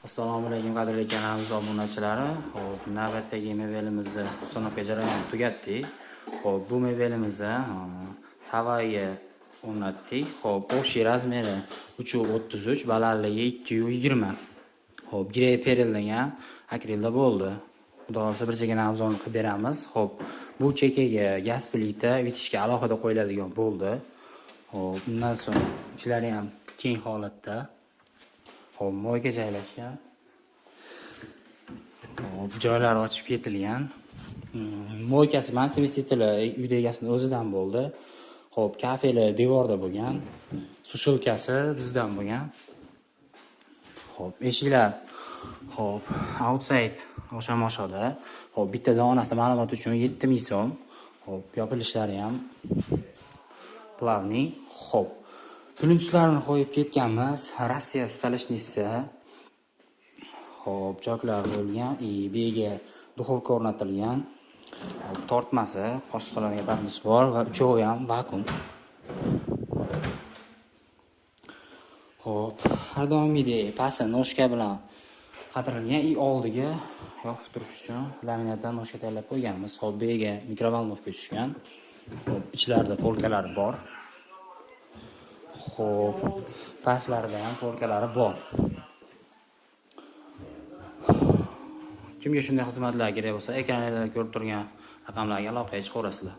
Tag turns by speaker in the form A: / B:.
A: Assalomu alaykum qadrli kanalimiz obunachilari. Xo'p, navbatdagi mebelimizni uстановка jarayonini tugatdik. Xo'p, bu mebelimizni Savoyga o'rnatdik. Xo'p, o'xshay razmeri 3.33, balandligi 2.20. Xo'p, grey perilgan akrilda bo'ldi. Xudo xolasa bir chekana obzorni qilib beramiz. Xo'p, bu chekaga gaz plita vitishga alohida qo'yiladigan bo'ldi. Xo'p, bundan so'ng ichlari ham keng holatda. Xo'p, moyga joylashgan. Xo'p, joylari ochib ketilgan. Moykasi mansivistitili uyda egasini o'zidan bo'ldi. Xo'p, kafeli devorda bo'lgan. Sushilkasi bizdan bo'lgan. Xo'p, eshiklar xo'p, outside o'sha-moshoda. Xo'p, bitta donasi ma'lumot uchun 7000 so'm. Xo'p, yopilishlari ham plavniy. Xo'p, plyuslarini qo'yib ketganmiz. Rossiya stolochnisi. Xo'p, choklar bo'lgan, bega duxovka o'rnatilgan. Tortmasi, qoshiq soladigan pardus bor va uchovi ham vakuum. Xo'p, har doimgidek pasti noshka bilan qatirilgan, oldiga yopib turish uchun laminatdan noshka tayyorlab qo'yganmiz. Xo'p, bega mikrovalnovka tushgan. Xo'p, ichlarida polkalari bor. Xo'p, pastlarida ham polkalari bor. Kimga shunday xizmatlar kerak bo'lsa, ekranlarda ko'rib turgan raqamlarga aloqaga chiqaverasizlar.